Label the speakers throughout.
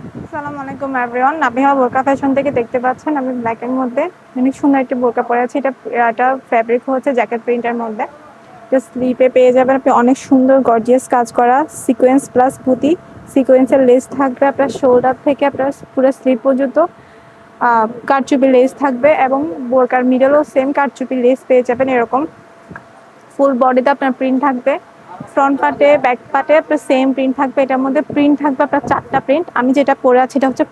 Speaker 1: আসসালামু আলাইকুম এভরিওয়ান। নাবিহা বোরকা ফ্যাশন থেকে দেখতে পাচ্ছেন আমি ব্ল্যাক এর মধ্যে অনেক সুন্দর একটি বোরকা পরে আছি। এটা ফ্যাব্রিক হচ্ছে জ্যাকেট প্রিন্টের মধ্যে। জাস্ট স্লিপে পেয়ে যাবেন আপনি অনেক সুন্দর গর্জিয়াস কাজ করা সিকোয়েন্স প্লাস পুঁতি। সিকোয়েন্সের লেস থাকবে আপনার শোল্ডার থেকে আপনার পুরো স্লিপ পর্যন্ত। কারচুপি লেস থাকবে এবং বোরকার মিডলও সেম কারচুপি লেস পেয়ে যাবেন এরকম। ফুল বডিতে আপনার প্রিন্ট থাকবে, ফ্রন্ট পার্টে ব্যাক পার্টে আপনার সেম প্রিন্ট থাকবে। এটার মধ্যে প্রিন্ট থাকবে আপনার 4টা প্রিন্ট। আমি যেটা পরে আছি এটা হচ্ছে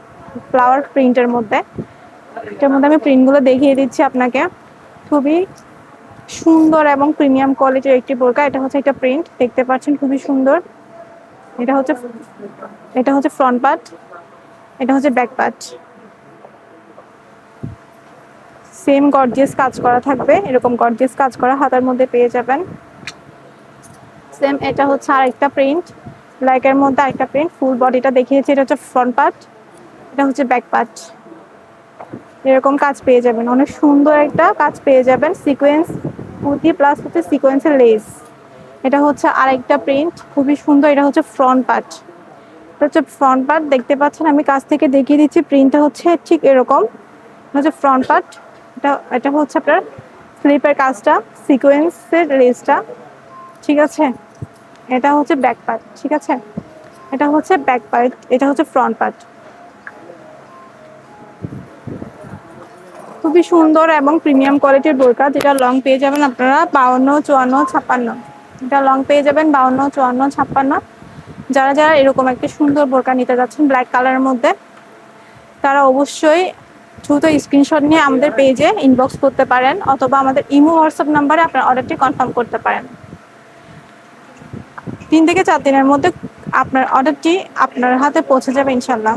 Speaker 1: ফ্লাওয়ার প্রিন্টের মধ্যে। এটার মধ্যে আমি প্রিন্টগুলো দেখিয়ে দিচ্ছি আপনাকে। খুবই সুন্দর এবং প্রিমিয়াম কোয়ালিটির একটি বোরকা। এটা হচ্ছে একটা প্রিন্ট দেখতে পাচ্ছেন, খুবই সুন্দর। এটা হচ্ছে এটা হচ্ছে ফ্রন্ট পার্ট, এটা হচ্ছে ব্যাক পার্ট। সেম গর্জিয়াস কাজ করা থাকবে, এরকম গর্জিয়াস কাজ করা হাতার মধ্যে পেয়ে যাবেন। সেম এটা হচ্ছে আরেকটা প্রিন্ট, ব্ল্যাকের মধ্যে আরেকটা প্রিন্ট। ফুল বডিটা দেখিয়েছি, এটা হচ্ছে ফ্রন্ট পার্ট, এটা হচ্ছে ব্যাক পার্ট। এরকম কাজ পেয়ে যাবেন, অনেক সুন্দর একটা কাজ পেয়ে যাবেন। সিকোয়েন্স পুঁতি প্লাস হচ্ছে সিকোয়েন্সের লেস। এটা হচ্ছে আরেকটা প্রিন্ট, খুবই সুন্দর। এটা হচ্ছে ফ্রন্ট পার্ট, এটা হচ্ছে ফ্রন্ট পার্ট দেখতে পাচ্ছেন। আমি কাছ থেকে দেখিয়ে দিচ্ছি, প্রিন্টটা হচ্ছে ঠিক এরকম। এটা হচ্ছে ফ্রন্ট পার্ট। এটা এটা হচ্ছে আপনার স্লিপের কাজটা, সিকোয়েন্সের লেসটা, ঠিক আছে। এটা হচ্ছে ব্যাক পার্ট, ঠিক আছে। এটা হচ্ছে ব্যাক পার্ট, এটা হচ্ছে ফ্রন্ট পার্ট। খুবই সুন্দর এবং প্রিমিয়াম কোয়ালিটির বোরকা, যেটা লং পেয়ে যাবেন আপনারা 52, 54, 56। এটা লং পেয়ে যাবেন 52, 54, 56। যারা যারা এরকম একটা সুন্দর বোরকা নিতে যাচ্ছেন ব্ল্যাক কালারের মধ্যে, তারা অবশ্যই দ্রুত স্ক্রিনশট নিয়ে আমাদের পেজে ইনবক্স করতে পারেন, অথবা আমাদের ইমো হোয়াটসঅ্যাপ নাম্বারে আপনার অর্ডারটি কনফার্ম করতে পারেন। 3 থেকে 4 দিনের মধ্যে আপনার অর্ডারটি আপনার হাতে পৌঁছে যাবে ইনশাল্লাহ।